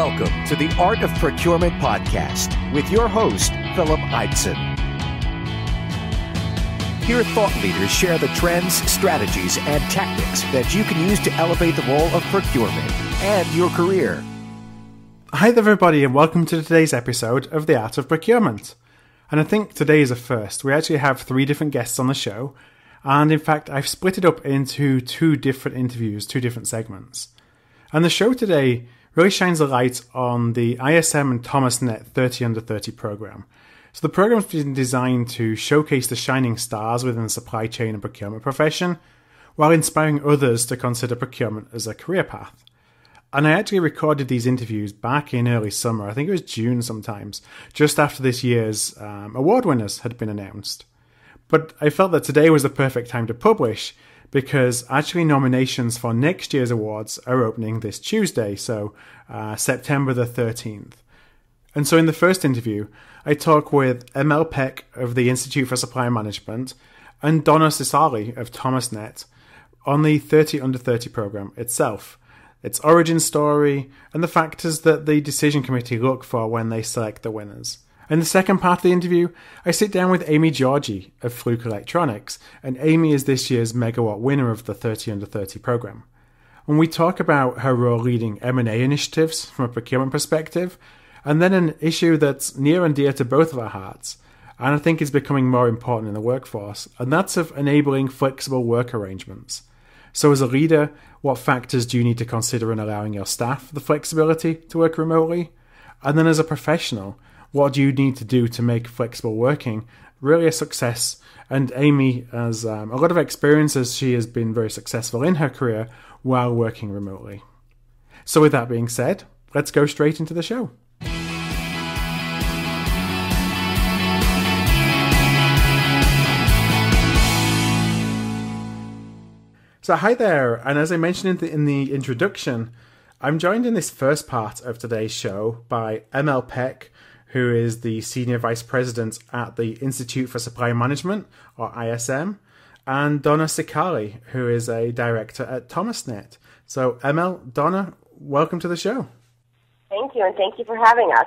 Welcome to the Art of Procurement podcast with your host, Philip Eidson. Here, thought leaders share the trends, strategies, and tactics that you can use to elevate the role of procurement and your career. Hi there, everybody, and welcome to today's episode of The Art of Procurement. And I think today is a first. We actually have 3 different guests on the show, and in fact, I've split it up into 2 different interviews, 2 different segments. And the show today really shines a light on the ISM and ThomasNet 30 Under 30 program. So the program's been designed to showcase the shining stars within the supply chain and procurement profession, while inspiring others to consider procurement as a career path. And I actually recorded these interviews back in early summer, I think it was June sometimes, just after this year's award winners had been announced. But I felt that today was the perfect time to publish, because actually nominations for next year's awards are opening this Tuesday, so September the 13th. And so in the first interview, I talk with Peck of the Institute for Supply Management and Donna Cicale of ThomasNet on the 30 Under 30 program itself, its origin story, and the factors that the decision committee look for when they select the winners. In the second part of the interview, I sit down with Amy Georgi of Fluke Electronics, and Amy is this year's Megawatt Winner of the 30 Under 30 program. And we talk about her role leading M&A initiatives from a procurement perspective, and then an issue that's near and dear to both of our hearts, and I think is becoming more important in the workforce, and that's of enabling flexible work arrangements. So as a leader, what factors do you need to consider in allowing your staff the flexibility to work remotely? And then as a professional, what do you need to do to make flexible working really a success? And Amy has a lot of experience, as she has been very successful in her career while working remotely. So with that being said, let's go straight into the show. So hi there, and as I mentioned in the introduction, I'm joined in this first part of today's show by Peck, who is the Senior Vice President at the Institute for Supply Management, or ISM, and Donna Cicale, who is a Director at ThomasNet. So, Donna, welcome to the show. Thank you, and thank you for having us.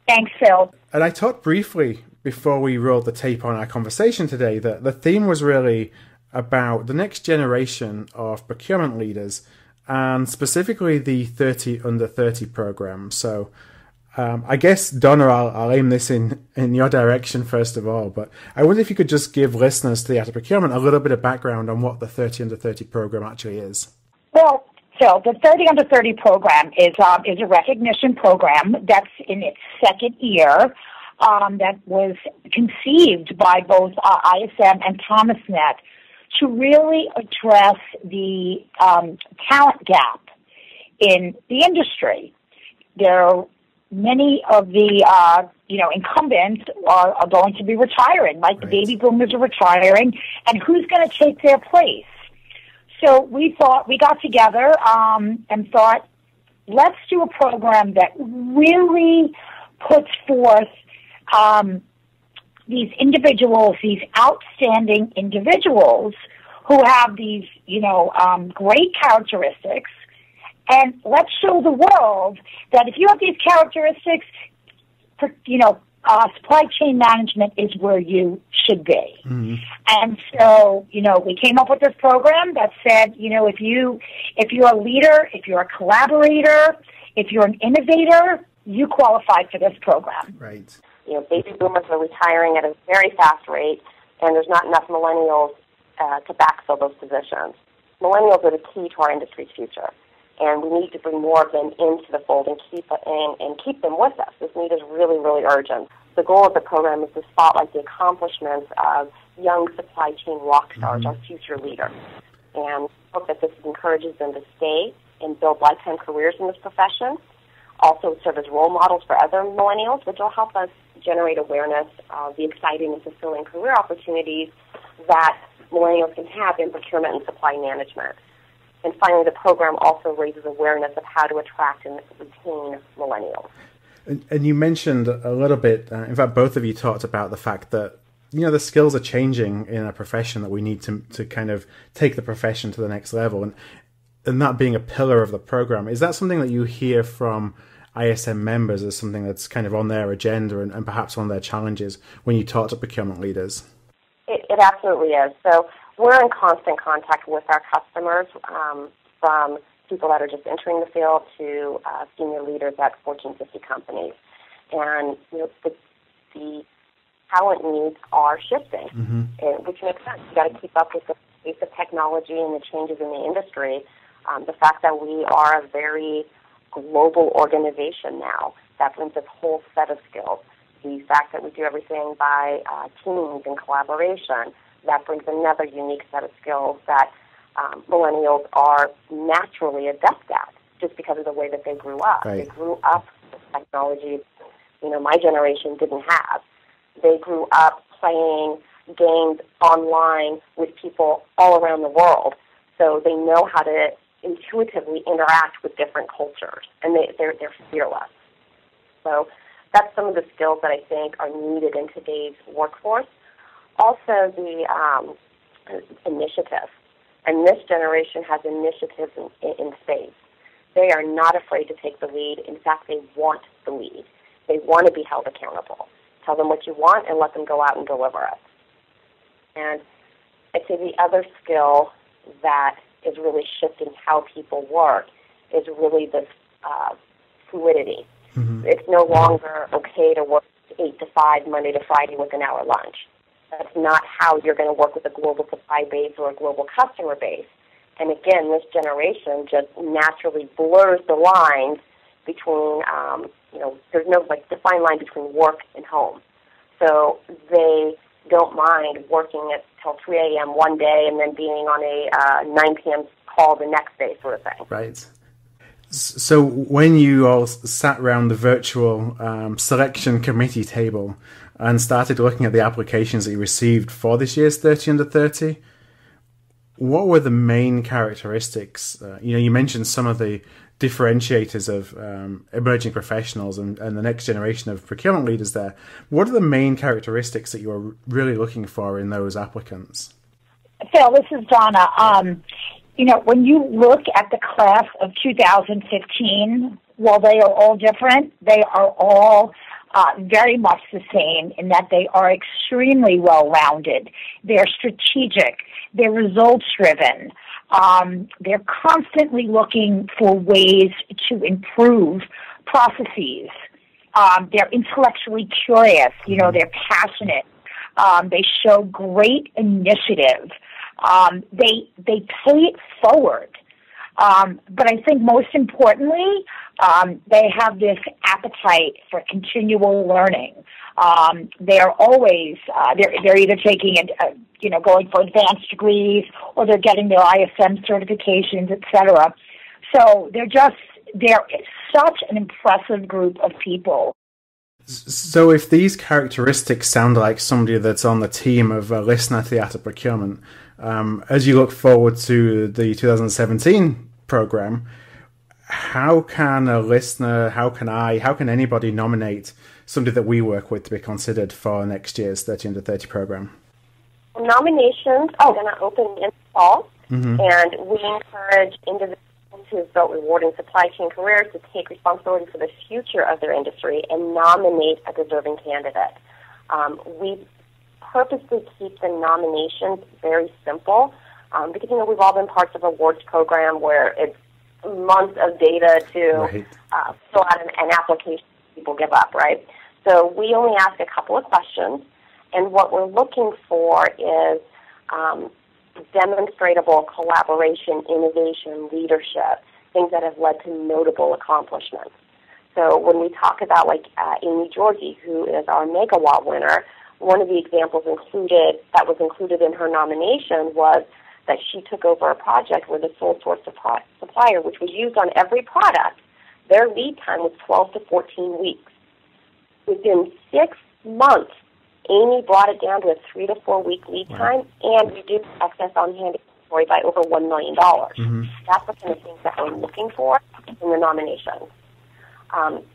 Thanks, Phil. And I talked briefly before we rolled the tape on our conversation today that the theme was really about the next generation of procurement leaders, and specifically the 30 Under 30 program. So, I guess, Donna, I'll aim this in your direction first of all, but I wonder if you could just give listeners to the Art of Procurement a little bit of background on what the 30 Under 30 program actually is. Well, Phil, the 30 Under 30 program is a recognition program that's in its second year, that was conceived by both ISM and ThomasNet to really address the talent gap in the industry. Many of the incumbents are going to be retiring, like the baby boomers are retiring, and who's going to take their place? So we got together and thought, let's do a program that really puts forth these individuals, these outstanding individuals who have these great characteristics. And let's show the world that if you have these characteristics, supply chain management is where you should be. Mm-hmm. And so, we came up with this program that said, if you're a leader, if you're a collaborator, if you're an innovator, you qualify for this program. Right. Baby boomers are retiring at a very fast rate, and there's not enough millennials to backfill those positions. Millennials are the key to our industry's future, and we need to bring more of them into the fold and keep them with us. This need is really, really urgent. The goal of the program is to spotlight the accomplishments of young supply chain rock stars, our future leaders, and hope that this encourages them to stay and build lifetime careers in this profession. Also serve as role models for other millennials, which will help us generate awareness of the exciting and fulfilling career opportunities that millennials can have in procurement and supply management. And finally, the program also raises awareness of how to attract and retain millennials. And you mentioned a little bit, in fact, both of you talked about the fact that, the skills are changing in a profession, that we need to kind of take the profession to the next level. And that being a pillar of the program, is that something that you hear from ISM members as something that's kind of on their agenda and perhaps one of their challenges when you talk to procurement leaders? It absolutely is. So we're in constant contact with our customers, from people that are just entering the field to senior leaders at Fortune 50 companies. And the talent needs are shifting, which makes sense. You've got to keep up with the pace of technology and the changes in the industry. The fact that we are a very global organization now, that brings a whole set of skills. The fact that we do everything by teams and collaboration, that brings another unique set of skills that millennials are naturally adept at, just because of the way that they grew up. Right. They grew up with technology, my generation didn't have. They grew up playing games online with people all around the world, so they know how to intuitively interact with different cultures, and they're fearless. So that's some of the skills that I think are needed in today's workforce. Also, the initiative. And this generation has initiatives in space. They are not afraid to take the lead. In fact, they want the lead. They want to be held accountable. Tell them what you want and let them go out and deliver it. And I'd say the other skill that is really shifting how people work is really this fluidity. It's no longer okay to work 8 to 5, Monday to Friday with an hour lunch. That's not how you're going to work with a global supply base or a global customer base. And again, this generation just naturally blurs the lines between, there's no defined line between work and home. So they don't mind working till 3 a.m. one day and then being on a 9 p.m. call the next day, sort of thing. Right. So when you all sat around the virtual selection committee table and started looking at the applications that you received for this year's 30 Under 30, what were the main characteristics? You mentioned some of the differentiators of emerging professionals and the next generation of procurement leaders there. What are the main characteristics that you were really looking for in those applicants? Phil, this is Donna. When you look at the class of 2015, while they are all different, they are all very much the same in that they are extremely well-rounded. They're strategic. They're results-driven. They're constantly looking for ways to improve processes. They're intellectually curious. They're passionate. They show great initiative. They pay it forward. But I think most importantly, they have this appetite for continual learning. They're always they're either taking going for advanced degrees, or they're getting their ISM certifications, etc. So they're such an impressive group of people. So if these characteristics sound like somebody that's on the team of a listener to the Art of Procurement, as you look forward to the 2017 program, how can a listener, how can anybody nominate somebody that we work with to be considered for next year's 30 Under 30 program? Nominations are going to open in the fall, and we encourage individuals who've built rewarding supply chain careers to take responsibility for the future of their industry and nominate a deserving candidate. We purposely keep the nominations very simple because, we've all been parts of an awards program where it's months of data to fill out an application people give up, right? So we only ask a couple of questions, and what we're looking for is demonstrable collaboration, innovation, leadership, things that have led to notable accomplishments. So when we talk about Amy Georgi, who is our Megawatt winner, one of the examples that was included in her nomination was that she took over a project where the sole source supplier, which was used on every product, their lead time was 12 to 14 weeks. Within 6 months, Amy brought it down to a 3 to 4 week lead time and reduced excess on-hand inventory by over $1 million. That's the kind of things that we're looking for in the nominations.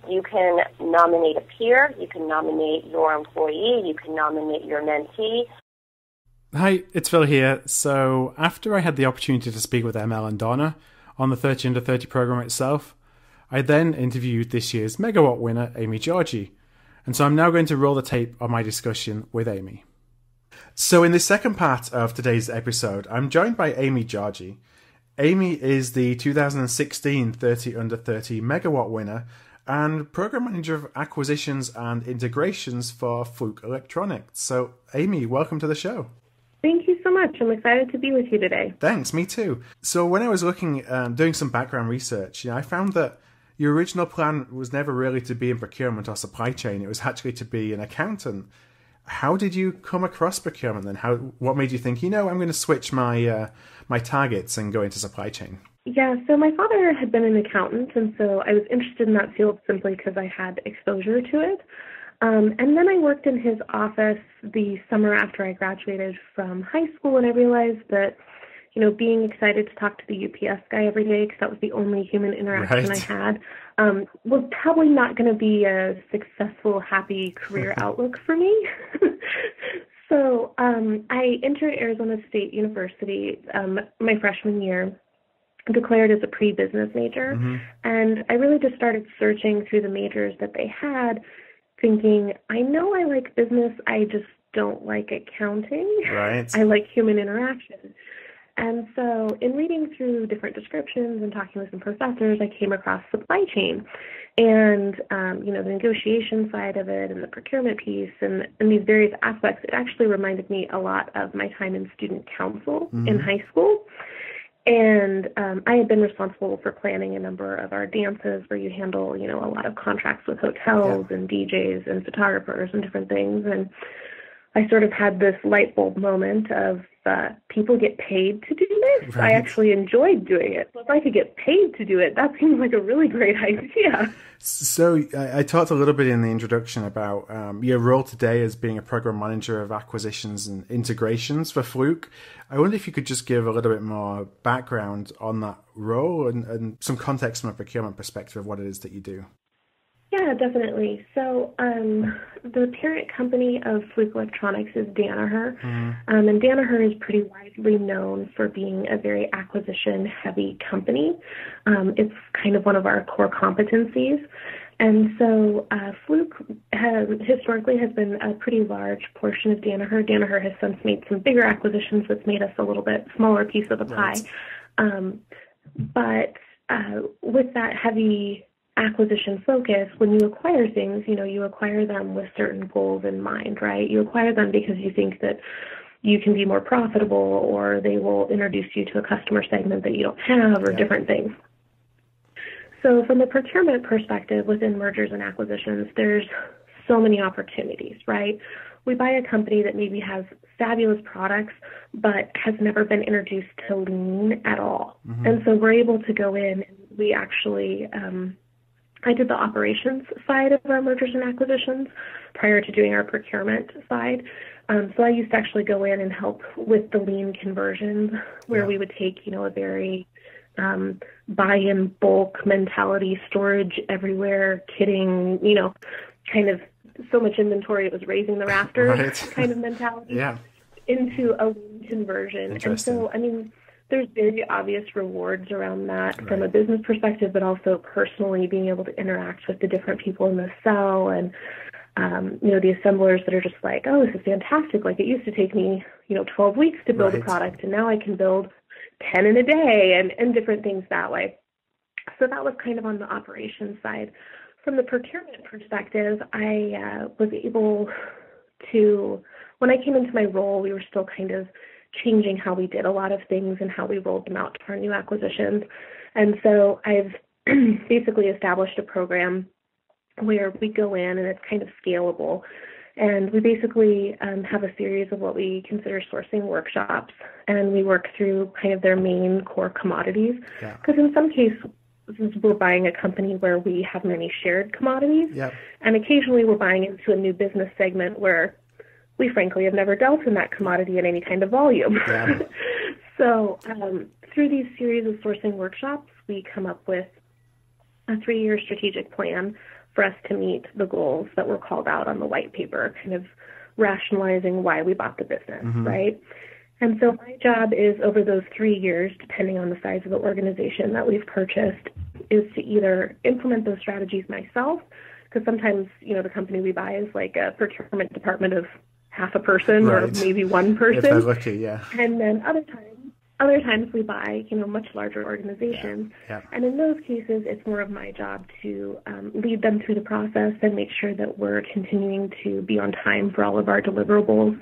You can nominate a peer, you can nominate your employee, you can nominate your mentee. Hi, it's Phil here. So after I had the opportunity to speak with ML and Donna on the 30 Under 30 program itself, I then interviewed this year's Megawatt winner, Amy Georgi. And so I'm now going to roll the tape on my discussion with Amy. So in the second part of today's episode, I'm joined by Amy Georgi. Amy is the 2016 30 Under 30 Megawatt winner and Program Manager of Acquisitions and Integrations for Fluke Electronics. So, Amy, welcome to the show. Thank you so much. I'm excited to be with you today. Thanks, me too. So when I was looking, doing some background research, I found that your original plan was never really to be in procurement or supply chain. It was actually to be an accountant. How did you come across procurement then? What made you think, I'm going to switch my my targets and go into supply chain? Yeah, so my father had been an accountant, and so I was interested in that field simply because I had exposure to it. And then I worked in his office the summer after I graduated from high school, and I realized that, being excited to talk to the UPS guy every day, because that was the only human interaction I had, was probably not going to be a successful, happy career outlook for me. So I entered Arizona State University my freshman year, declared as a pre-business major, and I really just started searching through the majors that they had, thinking, I know I like business, I just don't like accounting. Right. I like human interaction. And so in reading through different descriptions and talking with some professors, I came across supply chain and, the negotiation side of it and the procurement piece and these various aspects. It actually reminded me a lot of my time in student council in high school. And I had been responsible for planning a number of our dances where you handle, a lot of contracts with hotels and DJs and photographers and different things. And I sort of had this light bulb moment of people get paid to do this. Right. I actually enjoyed doing it. So if I could get paid to do it, that seems like a really great idea. So I talked a little bit in the introduction about your role today as being a program manager of acquisitions and integrations for Fluke. I wonder if you could just give a little bit more background on that role and some context from a procurement perspective of what it is that you do. Yeah, definitely. So the parent company of Fluke Electronics is Danaher, and Danaher is pretty widely known for being a very acquisition-heavy company. It's kind of one of our core competencies. And so Fluke historically has been a pretty large portion of Danaher. Danaher has since made some bigger acquisitions that's made us a little bit smaller piece of the pie. But with that heavy acquisition focus, when you acquire things, you acquire them with certain goals in mind, right? You acquire them because you think that you can be more profitable or they will introduce you to a customer segment that you don't have or different things. So from a procurement perspective within mergers and acquisitions, there's so many opportunities, right? We buy a company that maybe has fabulous products but has never been introduced to lean at all. And so we're able to go in and we actually I did the operations side of our mergers and acquisitions prior to doing our procurement side. So I used to actually go in and help with the lean conversions where we would take, a very buy in bulk mentality, storage everywhere, kitting, kind of so much inventory it was raising the rafters kind of mentality into a lean conversion. And so, there's very obvious rewards around that from a business perspective, but also personally being able to interact with the different people in the cell and, the assemblers that are just like, oh, this is fantastic. Like it used to take me, 12 weeks to build a product and now I can build 10 in a day and different things that way. So that was kind of on the operations side. From the procurement perspective, I was able to, when I came into my role, we were still kind of changing how we did a lot of things and how we rolled them out to our new acquisitions. And so I've basically established a program where we go in and it's kind of scalable. And we basically have a series of what we consider sourcing workshops, and we work through kind of their main core commodities. Because in some cases, we're buying a company where we have many shared commodities, and occasionally we're buying into a new business segment where we frankly have never dealt in that commodity at any kind of volume. So through these series of sourcing workshops, we come up with a 3-year strategic plan for us to meet the goals that were called out on the white paper, kind of rationalizing why we bought the business, right? And so my job is over those 3 years, depending on the size of the organization that we've purchased, is to either implement those strategies myself, because sometimes, the company we buy is like a procurement department of half a person or maybe one person. If they're lucky, yeah. And then other times we buy, much larger organizations. Yeah. And in those cases, it's more of my job to lead them through the process and make sure that we're continuing to be on time for all of our deliverables,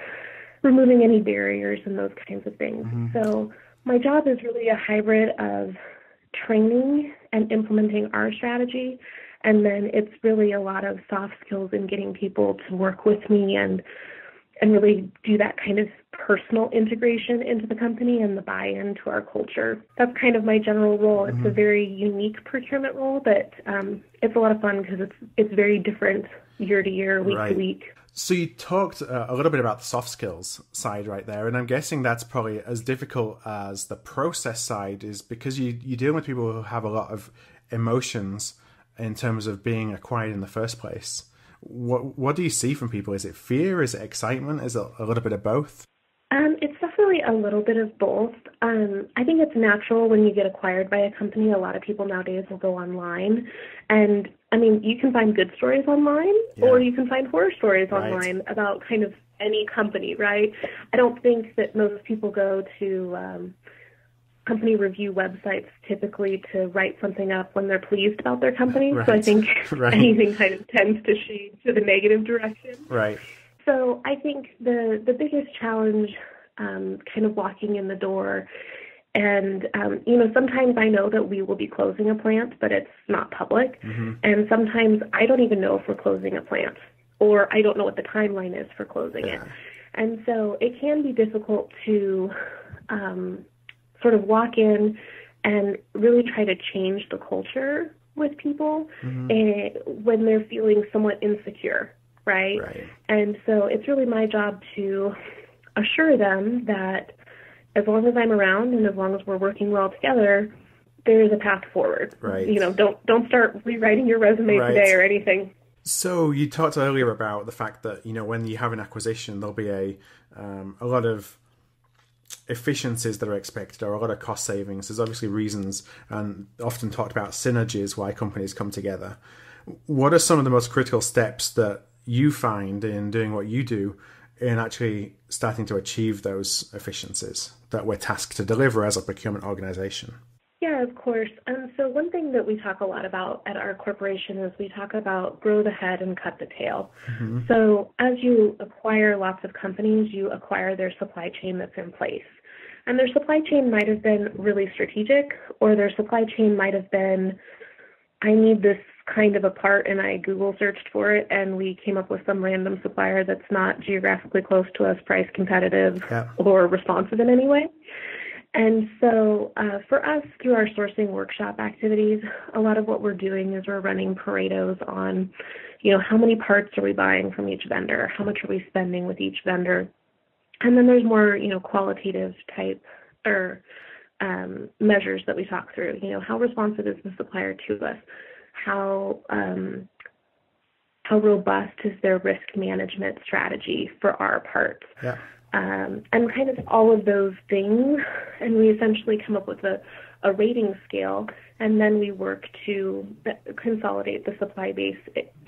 removing any barriers and those kinds of things. So my job is really a hybrid of training and implementing our strategy. And then it's really a lot of soft skills in getting people to work with me and really do that kind of personal integration into the company and the buy-in to our culture. That's kind of my general role. It's a very unique procurement role, but it's a lot of fun because it's very different year to year, week to week. So you talked a little bit about the soft skills side right there, and I'm guessing that's probably as difficult as the process side is, because you deal with people who have a lot of emotions in terms of being acquired in the first place. What do you see from people? Is it fear? Is it excitement? Is it a little bit of both? It's definitely a little bit of both. I think it's natural when you get acquired by a company. A lot of people nowadays will go online. And, you can find good stories online or you can find horror stories online about kind of any company, right? I don't think that most people go to company review websites typically to write something up when they're pleased about their company. So I think anything kind of tends to shade to the negative direction. Right. So I think the biggest challenge kind of walking in the door, and, sometimes I know that we will be closing a plant, but it's not public. And sometimes I don't even know if we're closing a plant, or I don't know what the timeline is for closing it. And so it can be difficult to sort of walk in and really try to change the culture with people when they're feeling somewhat insecure, right? And so it's really my job to assure them that as long as I'm around and as long as we're working well together, there is a path forward. Don't start rewriting your resume today or anything. So you talked earlier about the fact that, when you have an acquisition, there'll be a lot of efficiencies that are expected, or a lot of cost savings. There's obviously reasons, and often talked about synergies, why companies come together. What are some of the most critical steps that you find in doing what you do in actually starting to achieve those efficiencies that we're tasked to deliver as a procurement organization? Yeah, of course. So one thing that we talk a lot about at our corporation is we talk about grow the head and cut the tail. So as you acquire lots of companies, you acquire their supply chain that's in place. And their supply chain might have been really strategic, or their supply chain might have been, I need this kind of a part, and I Google searched for it, and we came up with some random supplier that's not geographically close to us, price competitive, or responsive in any way. And so for us, through our sourcing workshop activities, a lot of what we're doing is we're running Paretos on, how many parts are we buying from each vendor? How much are we spending with each vendor? And then there's more, qualitative type or measures that we talk through. How responsive is the supplier to us? How robust is their risk management strategy for our parts? And kind of all of those things. And we essentially come up with a rating scale, and then we work to consolidate the supply base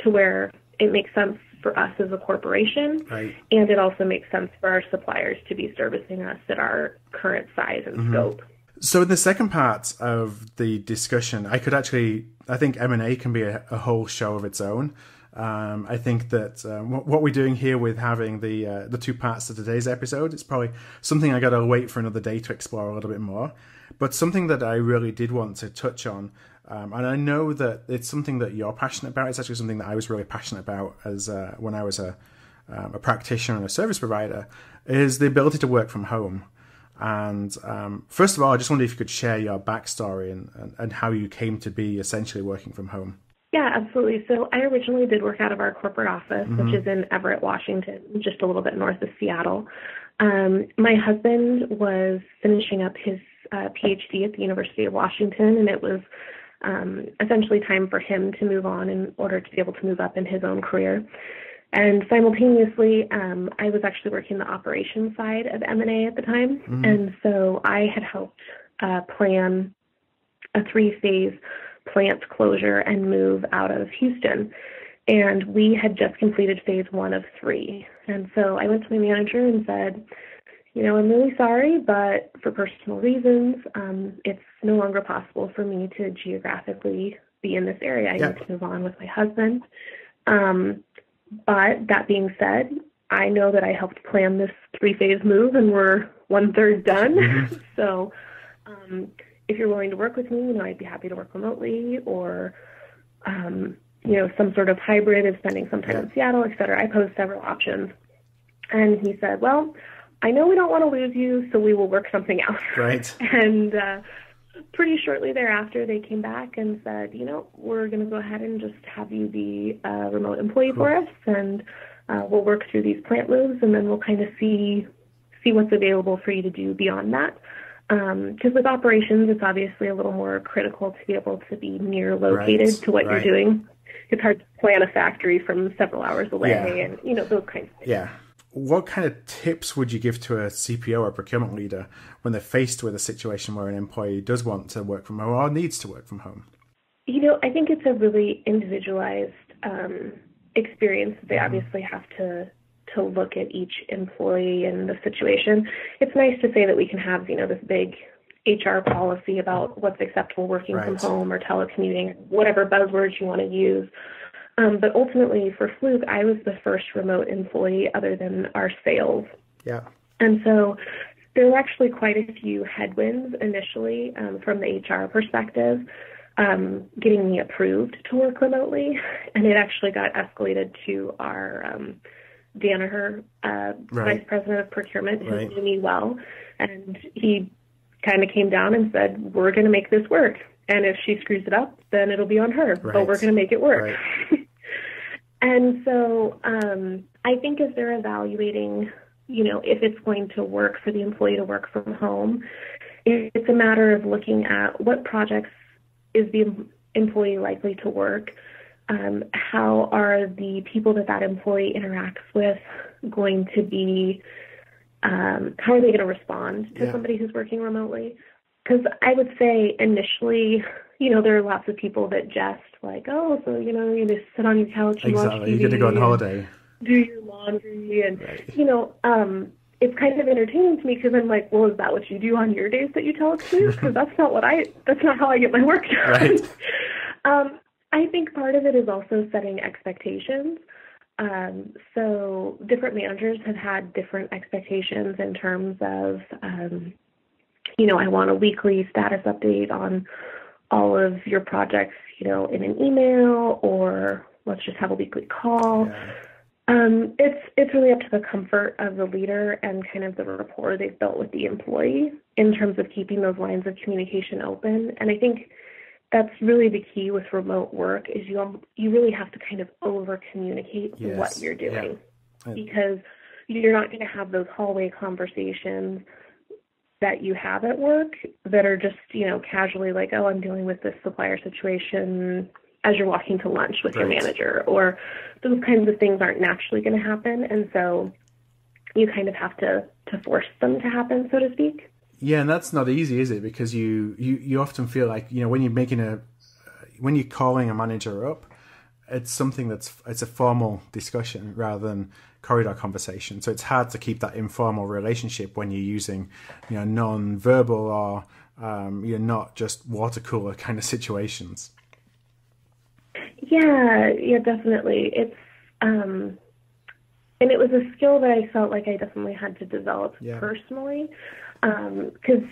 to where it makes sense for us as a corporation, and it also makes sense for our suppliers to be servicing us at our current size and scope. So in the second part of the discussion, I think M&A can be a whole show of its own. I think that what we're doing here with having the two parts of today's episode, it's probably something I got to wait for another day to explore a little bit more. But something that I really did want to touch on, and I know that it's something that you're passionate about. It's actually something that I was really passionate about as when I was a practitioner and a service provider, is the ability to work from home. And first of all, I just wondered if you could share your backstory and how you came to be essentially working from home. Yeah, absolutely. So I originally did work out of our corporate office, which is in Everett, Washington, just a little bit north of Seattle. My husband was finishing up his PhD at the University of Washington, and it was essentially time for him to move on in order to be able to move up in his own career. And simultaneously, I was actually working the operations side of M&A at the time. And so I had helped plan a 3-phase plant closure and move out of Houston. And we had just completed phase 1 of 3. And so I went to my manager and said, I'm really sorry, but for personal reasons, it's no longer possible for me to geographically be in this area. I need to move on with my husband. But that being said, I know that I helped plan this 3-phase move and we're 1/3 done. Mm-hmm. So if you're willing to work with me, I'd be happy to work remotely or, some sort of hybrid of spending some time in Seattle, et cetera. I posed several options. And he said, well, I know we don't want to lose you, so we will work something out. Right. And pretty shortly thereafter, they came back and said, we're going to go ahead and just have you be a remote employee for us, and we'll work through these plant moves, and then we'll kind of see what's available for you to do beyond that. Because with operations, it's obviously a little more critical to be able to be near located to what you're doing. It's hard to plan a factory from several hours away and, those kinds of things. Yeah. What kind of tips would you give to a CPO or procurement leader when they're faced with a situation where an employee does want to work from home or needs to work from home? I think it's a really individualized experience. They obviously have to look at each employee and the situation. It's nice to say that we can have, this big HR policy about what's acceptable working from home or telecommuting, whatever buzzwords you want to use. But ultimately, for Fluke, I was the first remote employee other than our sales. Yeah. And so there were actually quite a few headwinds initially from the HR perspective, getting me approved to work remotely. And it actually got escalated to our Danaher, Vice President of Procurement, who knew me well. And he kind of came down and said, we're going to make this work. And if she screws it up, then it'll be on her. But we're going to make it work. Right. And so I think as they're evaluating, if it's going to work for the employee to work from home, it's a matter of looking at what projects is the employee likely to work. How are the people that employee interacts with going to be, how are they going to respond to somebody who's working remotely? Because I would say initially, there are lots of people that jest like, oh, so, you just sit on your couch and watch TV. You're going to go on holiday. Do your laundry. And, it's kind of entertaining to me because I'm like, well, is that what you do on your days that you tell us to? Because that's not how I get my work done. Right. I think part of it is also setting expectations. So different managers have had different expectations in terms of, I want a weekly status update on all of your projects, in an email, or let's just have a weekly call. Yeah. It's really up to the comfort of the leader and kind of the rapport they've built with the employee in terms of keeping those lines of communication open. And I think that's really the key with remote work is you really have to kind of over communicate what you're doing because you're not going to have those hallway conversations that you have at work that are just, casually like, oh, I'm dealing with this supplier situation as you're walking to lunch with your manager, or those kinds of things aren't naturally going to happen. And so you kind of have to force them to happen, so to speak. Yeah, and that's not easy, is it? Because you often feel like, when you're calling a manager up, it's something it's a formal discussion rather than corridor conversation. So it's hard to keep that informal relationship when you're using, non-verbal or you're not just water cooler kind of situations. Yeah, definitely. It's and it was a skill that I felt like I definitely had to develop personally. Because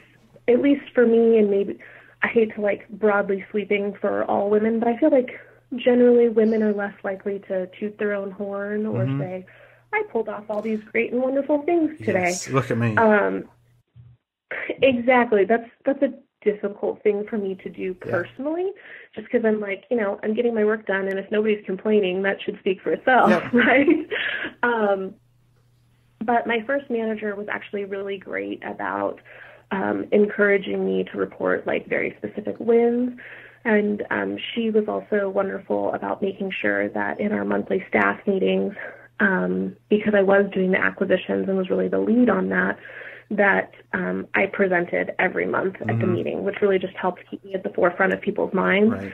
at least for me, and maybe I hate to broadly sweeping for all women, but I feel like generally women are less likely to toot their own horn or say, I pulled off all these great and wonderful things today. Yes, look at me. Exactly. That's a difficult thing for me to do personally, just because I'm like, I'm getting my work done, and if nobody's complaining, that should speak for itself, right? But my first manager was actually really great about encouraging me to report very specific wins. And she was also wonderful about making sure that in our monthly staff meetings, because I was doing the acquisitions and was really the lead on that that I presented every month at the meeting, which really just helped keep me at the forefront of people's minds. Right.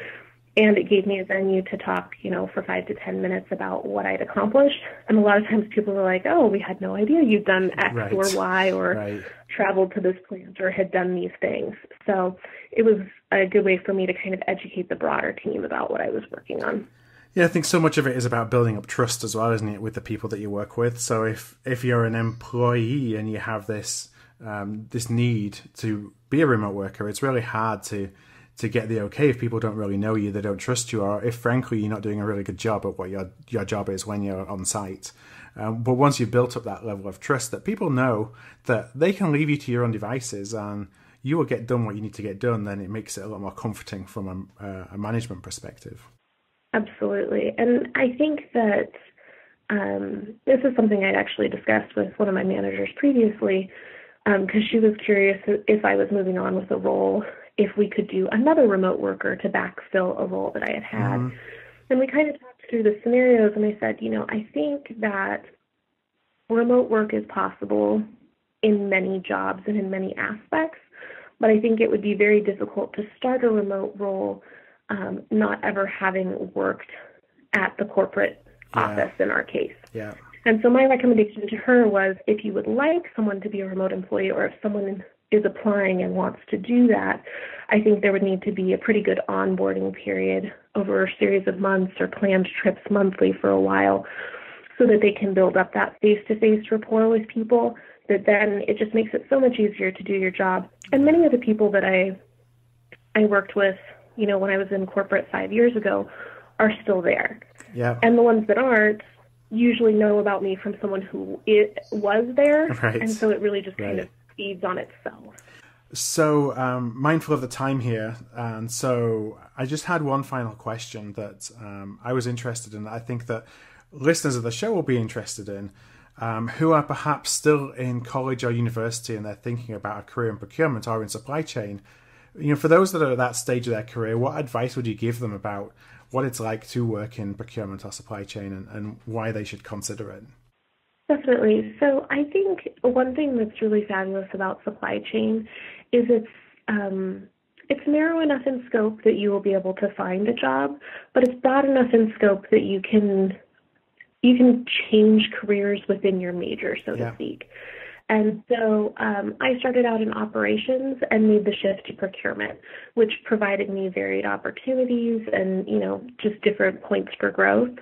And it gave me a venue to talk, for 5 to 10 minutes about what I'd accomplished. And a lot of times people were like, oh, we had no idea you'd done X or Y or traveled to this plant or had done these things. So it was a good way for me to kind of educate the broader team about what I was working on. Yeah, I think so much of it is about building up trust as well, isn't it, with the people that you work with. So if you're an employee and you have this this need to be a remote worker, it's really hard to get the okay if people don't really know you, they don't trust you, or if, frankly, you're not doing a really good job at what your job is when you're on site. But once you've built up that level of trust, that people know that they can leave you to your own devices and you will get done what you need to get done, then it makes it a lot more comforting from a management perspective. Absolutely. And I think that this is something I'd actually discussed with one of my managers previously, because she was curious if I was moving on with a role, if we could do another remote worker to backfill a role that I had had. Mm-hmm. And we kind of talked through the scenarios, and I said, I think that remote work is possible in many jobs and in many aspects, but I think it would be very difficult to start a remote role not ever having worked at the corporate office in our case. Yeah. And so my recommendation to her was, if you would like someone to be a remote employee, or if someone is applying and wants to do that, I think there would need to be a pretty good onboarding period over a series of months or planned trips monthly for a while, so that they can build up that face-to-face rapport with people, that then it just makes it so much easier to do your job. And many of the people that I worked with, when I was in corporate 5 years ago, are still there. Yeah. And the ones that aren't usually know about me from someone who was there. Right. And so it really just kind of feeds on itself. So mindful of the time here, and so I just had one final question that I was interested in, that I think that listeners of the show will be interested in, who are perhaps still in college or university and they're thinking about a career in procurement or in supply chain. For those that are at that stage of their career, what advice would you give them about what it's like to work in procurement or supply chain, and why they should consider it? Definitely. So I think one thing that's really fabulous about supply chain is it's narrow enough in scope that you will be able to find a job, but it's broad enough in scope that you can change careers within your major, so to speak. And so I started out in operations and made the shift to procurement, which provided me varied opportunities and, just different points for growth.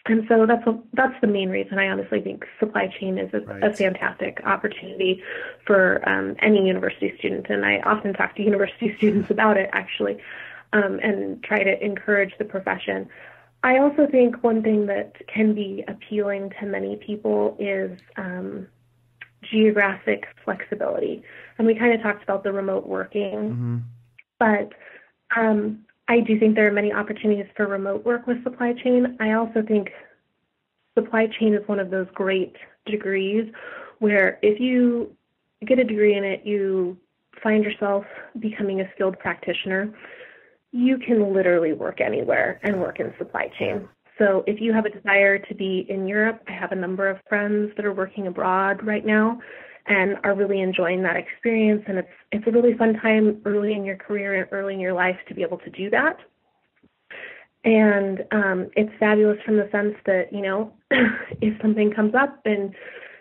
And so that's the main reason I honestly think supply chain is a fantastic opportunity for any university student. And I often talk to university students about it, actually, and try to encourage the profession. I also think one thing that can be appealing to many people is geographic flexibility. And we kind of talked about the remote working, but I do think there are many opportunities for remote work with supply chain. I also think supply chain is one of those great degrees where if you get a degree in it, you find yourself becoming a skilled practitioner. You can literally work anywhere and work in supply chain. So if you have a desire to be in Europe, I have a number of friends that are working abroad right now and are really enjoying that experience. And it's a really fun time early in your career and early in your life to be able to do that. And it's fabulous from the sense that, if something comes up and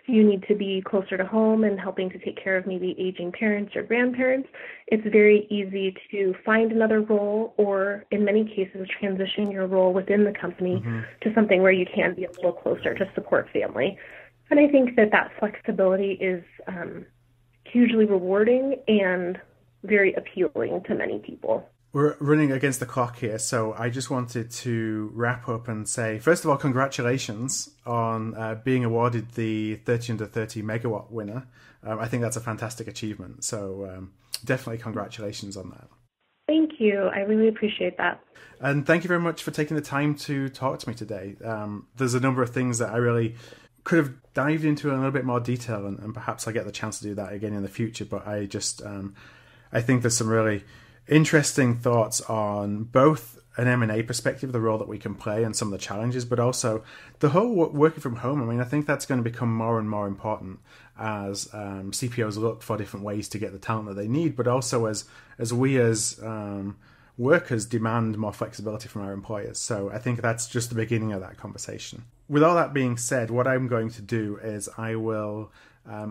you need to be closer to home and helping to take care of maybe aging parents or grandparents, it's very easy to find another role, or in many cases transition your role within the company to something where you can be a little closer to support family. And I think that flexibility is hugely rewarding and very appealing to many people. We're running against the clock here, so I just wanted to wrap up and say, first of all, congratulations on being awarded the 30 under 30 Megawatt Winner. I think that's a fantastic achievement, so definitely congratulations on that. Thank you. I really appreciate that. And thank you very much for taking the time to talk to me today. There's a number of things that I really could have dived into in a little bit more detail, and perhaps I get the chance to do that again in the future, but I just I think there's some really interesting thoughts on both an M&A perspective, the role that we can play and some of the challenges, but also the whole working from home. I mean, I think that's going to become more and more important as CPOs look for different ways to get the talent that they need, but also as we as workers demand more flexibility from our employers. So I think that's just the beginning of that conversation. With all that being said, what I'm going to do is I will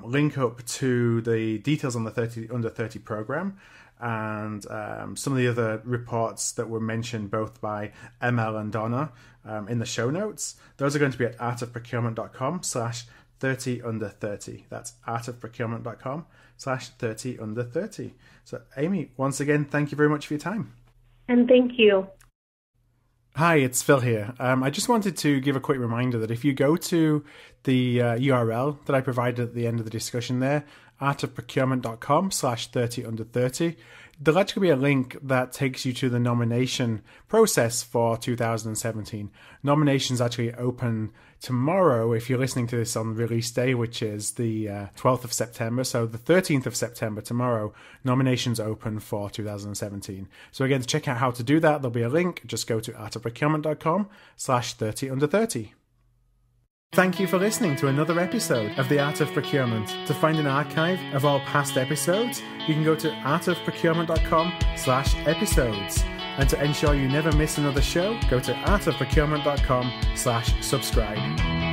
link up to the details on the 30 under 30 program and some of the other reports that were mentioned both by ML and Donna in the show notes. Those are going to be at artofprocurement.com/30under30. That's artofprocurement.com/30under30. So Amy, once again, thank you very much for your time. And thank you. Hi, it's Phil here. I just wanted to give a quick reminder that if you go to the URL that I provided at the end of the discussion there, artofprocurement.com/30under30, there'll actually be a link that takes you to the nomination process for 2017. Nominations actually open tomorrow if you're listening to this on release day, which is the 12th of September. So the 13th of September, tomorrow, nominations open for 2017. So again, to check out how to do that, there'll be a link. Just go to artofprocurement.com/30under30. Thank you for listening to another episode of The Art of Procurement. To find an archive of all past episodes, you can go to artofprocurement.com/episodes. And to ensure you never miss another show, go to artofprocurement.com/subscribe.